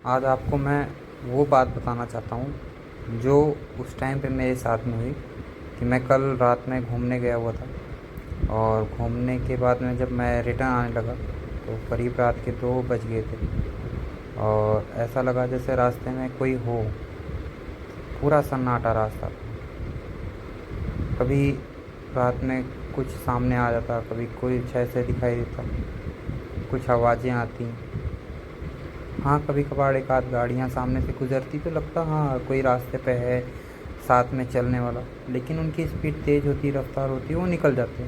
आज आपको मैं वो बात बताना चाहता हूँ जो उस टाइम पे मेरे साथ में हुई कि मैं कल रात में घूमने गया हुआ था। और घूमने के बाद में जब मैं रिटर्न आने लगा तो करीब रात के 2 बज गए थे। और ऐसा लगा जैसे रास्ते में कोई हो, पूरा सन्नाटा रास्ता था। कभी रात में कुछ सामने आ जाता, कभी कुछ ऐसे दिखाई देता, कुछ आवाज़ें आती। हाँ, कभी कभार एक आध गाड़ियाँ सामने से गुजरती तो लगता हाँ कोई रास्ते पे है साथ में चलने वाला, लेकिन उनकी स्पीड तेज़ होती, रफ्तार होती, वो निकल जाते।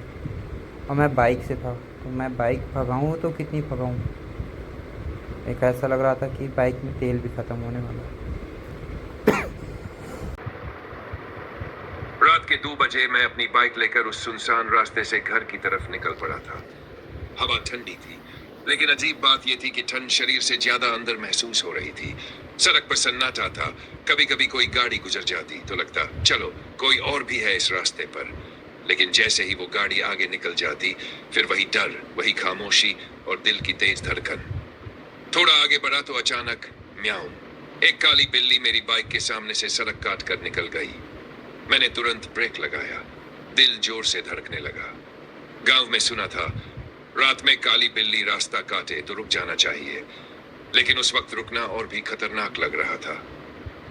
और मैं बाइक से था तो मैं बाइक भगाऊँ तो कितनी भगाऊँ। एक ऐसा लग रहा था कि बाइक में तेल भी ख़त्म होने वाला है। रात के 2 बजे मैं अपनी बाइक लेकर उस सुनसान रास्ते से घर की तरफ निकल पड़ा था। हवा ठंडी थी, लेकिन अजीब बात यह थी कि ठंड शरीर से ज्यादा अंदर महसूस हो रही थी। सड़क पर सन्नाटा था। कभी कभी कोई गाड़ी गुजर जाती तो लगता चलो कोई और भी है इस रास्ते पर, लेकिन जैसे ही वो गाड़ी आगे निकल जाती फिर वही डर, वही खामोशी और दिल की तेज धड़कन। थोड़ा आगे बढ़ा तो अचानक म्याऊं, एक काली बिल्ली मेरी बाइक के सामने से सड़क काट कर निकल गई। मैंने तुरंत ब्रेक लगाया। दिल जोर से धड़कने लगा। गांव में सुना था रात में काली बिल्ली रास्ता काटे तो रुक जाना चाहिए, लेकिन उस वक्त रुकना और भी खतरनाक लग रहा था।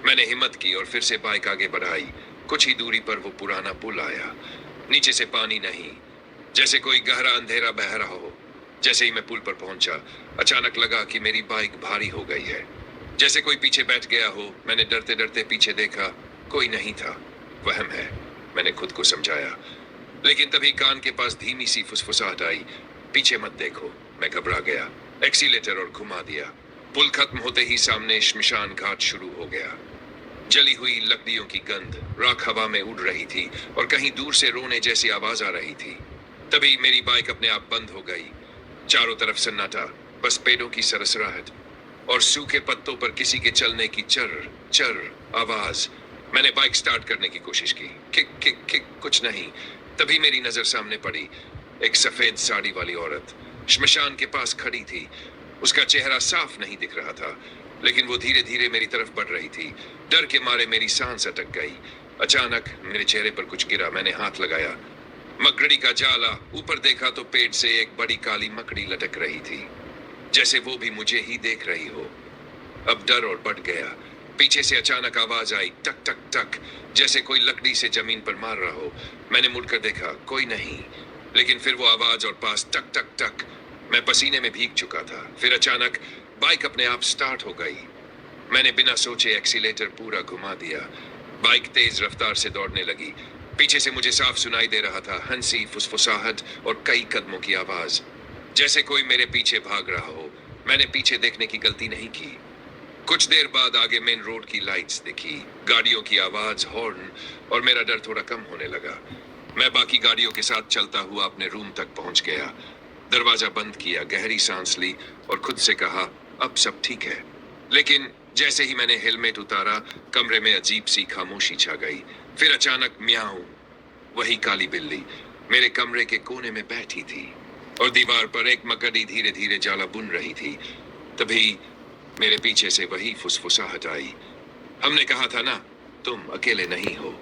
मैंने हिम्मत की और फिर से बाइक आगे बढ़ाई। कुछ ही दूरी पर वो पुराना पुल आया। नीचे से पानी नहीं, जैसे कोई गहरा अंधेरा बह रहा हो। जैसे ही मैं पुल पर पहुंचा अचानक लगा कि मेरी बाइक भारी हो गई है, जैसे कोई पीछे बैठ गया हो। मैंने डरते डरते पीछे देखा, कोई नहीं था। वहम है, मैंने खुद को समझाया। लेकिन तभी कान के पास धीमी सी फुसफुसाहट आई, पीछे मत देखो। मैं घबरा गया, एक्सीलेटर और घुमा दिया। पुल खत्म होते ही सामने श्मशान घाट शुरू हो गया। जली हुई लकड़ियों की गंध, राख हवा में उड़ रही थी और कहीं दूर से रोने जैसी आवाज आ रही थी। तभी मेरी बाइक अपने आप बंद हो गई। चारों तरफ सन्नाटा, बस पेड़ों की सरसराहट और सूखे पत्तों पर किसी के चलने की चर चर आवाज। मैंने बाइक स्टार्ट करने की कोशिश की, किक किक किक, कुछ नहीं। तभी मेरी नजर सामने पड़ी। एक सफेद साड़ी वाली औरत श्मशान के पास खड़ी थी। उसका चेहरा साफ नहीं दिख रहा था, लेकिन वो धीरे धीरे मेरी तरफ बढ़ रही थी। डर के मारे मेरी सांस अटक गई। अचानक मेरे चेहरे पर कुछ गिरा। मैंने हाथ लगाया, मकड़ी का जाला। ऊपर देखा तो पेट से एक बड़ी काली मकड़ी लटक रही थी, जैसे वो भी मुझे ही देख रही हो। अब डर और बढ़ गया। पीछे से अचानक आवाज आई, टक टक टक, जैसे कोई लकड़ी से जमीन पर मार रहा हो। मैंने मुड़कर देखा, कोई नहीं, लेकिन फिर वो आवाज और पास टक टक टक। मैं पसीने में भीग चुका था। फिर अचानक बाइक अपने आप स्टार्ट हो गई। मैंने बिना सोचे एक्सीलेटर पूरा घुमा दिया। बाइक तेज रफ्तार से दौड़ने लगी। पीछे से मुझे साफ सुनाई दे रहा था हंसी, फुसफुसाहट और कई कदमों की आवाज, जैसे कोई मेरे पीछे भाग रहा हो। मैंने पीछे देखने की गलती नहीं की। कुछ देर बाद आगे मेन रोड की लाइट्स दिखी, गाड़ियों की आवाज, हॉर्न, और मेरा डर थोड़ा कम होने लगा। मैं बाकी गाड़ियों के साथ चलता हुआ अपने रूम तक पहुंच गया। दरवाजा बंद किया, गहरी सांस ली और खुद से कहा अब सब ठीक है। लेकिन जैसे ही मैंने हेलमेट उतारा कमरे में अजीब सी खामोशी छा गई। फिर अचानक म्याऊं, वही काली बिल्ली मेरे कमरे के कोने में बैठी थी और दीवार पर एक मकड़ी धीरे धीरे जाला बुन रही थी। तभी मेरे पीछे से वही फुसफुसाहट आई, हमने कहा था ना तुम अकेले नहीं हो।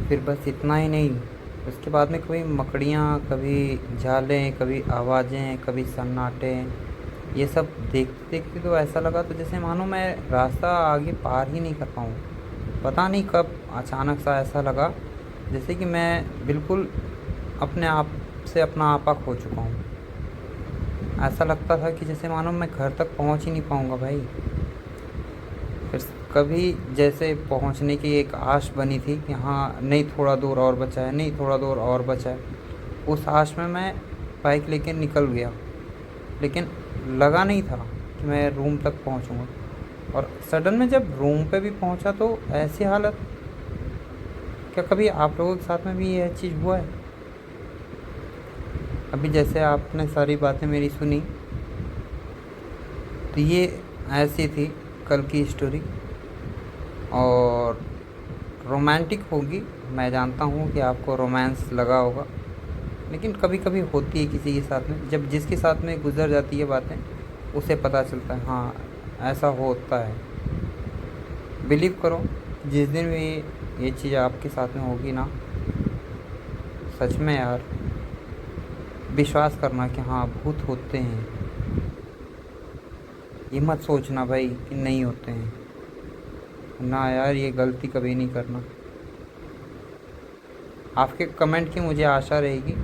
फिर बस इतना ही नहीं, उसके बाद में कभी मकड़ियाँ, कभी झालें, कभी आवाज़ें, कभी सन्नाटे, ये सब देखते देखते तो ऐसा लगा तो जैसे मानो मैं रास्ता आगे पार ही नहीं कर पाऊँ। पता नहीं कब अचानक सा ऐसा लगा जैसे कि मैं बिल्कुल अपने आप से अपना आपा खो चुका हूँ। ऐसा लगता था कि जैसे मानो मैं घर तक पहुँच ही नहीं पाऊँगा भाई। फिर कभी जैसे पहुँचने की एक आश बनी थी कि हाँ नहीं थोड़ा दूर और बचा है, नहीं थोड़ा दूर और बचा है। उस आश में मैं बाइक लेके निकल गया, लेकिन लगा नहीं था कि मैं रूम तक पहुँचूँगा। और सडन में जब रूम पे भी पहुँचा तो ऐसी हालत, क्या कभी आप लोगों के साथ में भी यह चीज़ हुआ है? अभी जैसे आपने सारी बातें मेरी सुनी तो ये ऐसी थी कल की स्टोरी, और रोमांटिक होगी। मैं जानता हूँ कि आपको रोमांस लगा होगा, लेकिन कभी कभी होती है किसी के साथ में, जब जिसके साथ में गुजर जाती है बातें उसे पता चलता है हाँ ऐसा होता है। बिलीव करो, जिस दिन भी ये चीज़ आपके साथ में होगी ना, सच में यार विश्वास करना कि हाँ भूत होते हैं। ये मत सोचना भाई कि नहीं होते हैं, ना यार ये गलती कभी नहीं करना। आपके कमेंट की मुझे आशा रहेगी,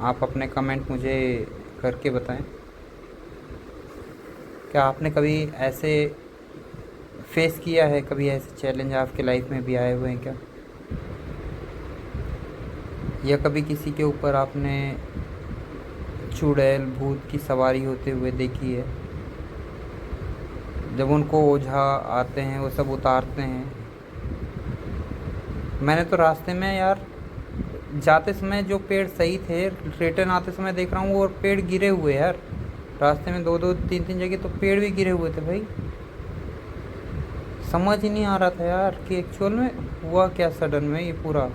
आप अपने कमेंट मुझे करके बताएं क्या आपने कभी ऐसे फेस किया है, कभी ऐसे चैलेंज आपके लाइफ में भी आए हुए हैं क्या, या कभी किसी के ऊपर आपने चुड़ैल भूत की सवारी होते हुए देखी है, जब उनको ओझा आते हैं वो सब उतारते हैं। मैंने तो रास्ते में यार जाते समय जो पेड़ सही थे, रिटर्न आते समय देख रहा हूँ वो पेड़ गिरे हुए हैं यार। रास्ते में दो दो तीन तीन जगह तो पेड़ भी गिरे हुए थे भाई। समझ ही नहीं आ रहा था यार कि एक्चुअल में हुआ क्या सडन में। ये पूरा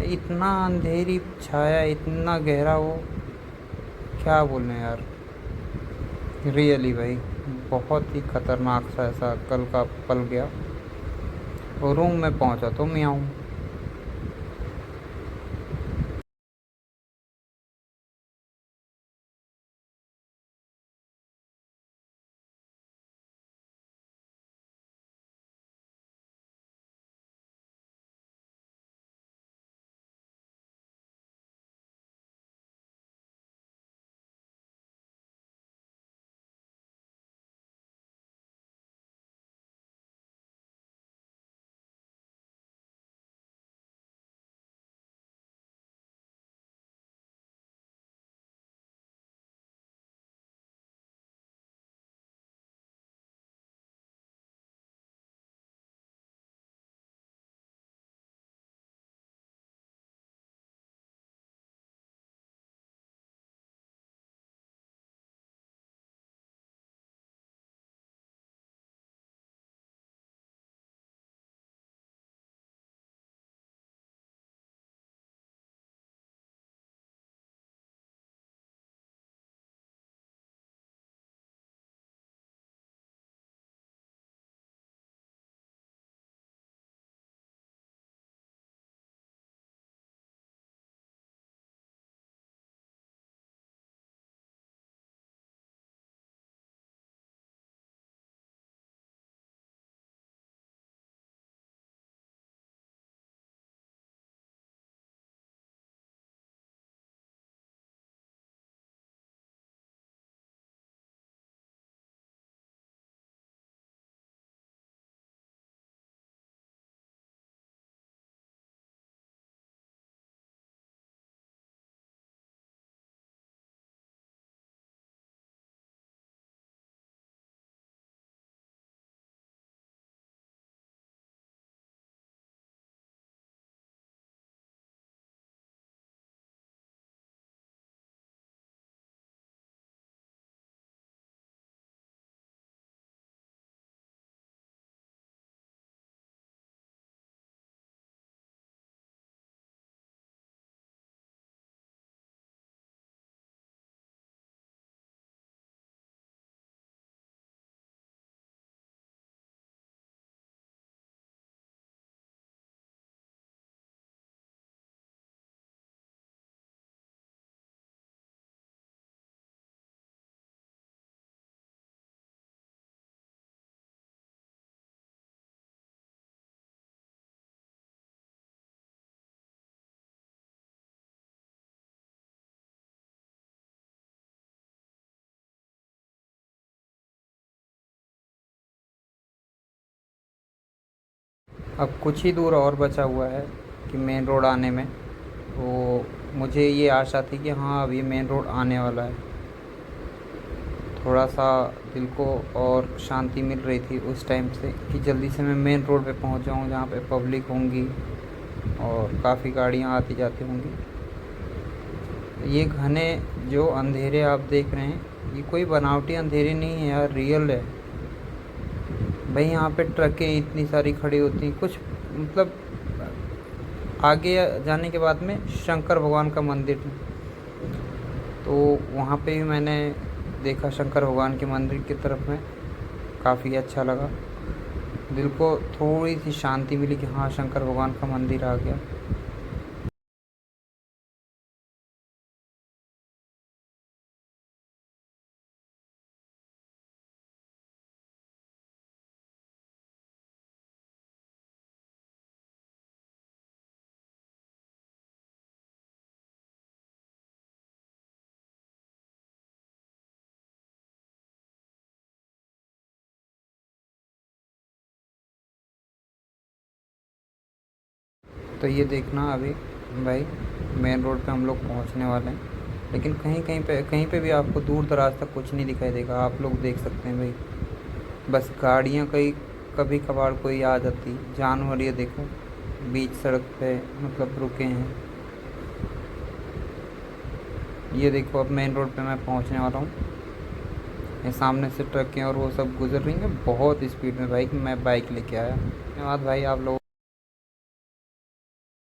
इतना अंधेरी छाया, इतना गहरा वो, क्या बोलने यार। रियली भाई बहुत ही खतरनाक सा ऐसा कल का पल गया। और रूम में पहुंचा तो मैं आऊँ। अब कुछ ही दूर और बचा हुआ है कि मेन रोड आने में। तो मुझे ये आशा थी कि हाँ अब ये मेन रोड आने वाला है। थोड़ा सा दिल को और शांति मिल रही थी उस टाइम से कि जल्दी से मैं मेन रोड पे पहुंच जाऊं, जहाँ पे पब्लिक होंगी और काफ़ी गाड़ियां आती जाती होंगी। ये घने जो अंधेरे आप देख रहे हैं, ये कोई बनावटी अंधेरे नहीं है यार, रियल है भाई। यहाँ पे ट्रकें इतनी सारी खड़ी होती हैं, कुछ मतलब आगे जाने के बाद में शंकर भगवान का मंदिर है, तो वहाँ पे भी मैंने देखा शंकर भगवान के मंदिर की तरफ में, काफ़ी अच्छा लगा। दिल को थोड़ी सी शांति मिली कि हाँ शंकर भगवान का मंदिर आ गया। तो ये देखना अभी भाई मेन रोड पे हम लोग पहुंचने वाले हैं, लेकिन कहीं पे भी आपको दूर दराज तक कुछ नहीं दिखाई देगा। आप लोग देख सकते हैं भाई, बस गाड़ियाँ कहीं कभी कभार कोई आ जाती, जानवर ये देखो बीच सड़क पे मतलब रुके हैं। ये देखो अब मेन रोड पे मैं पहुंचने वाला हूँ। ये सामने से ट्रकें और वो सब गुजर रही हैं बहुत स्पीड में भाई। मैं बाइक लेके आया। धन्यवाद भाई आप लोग।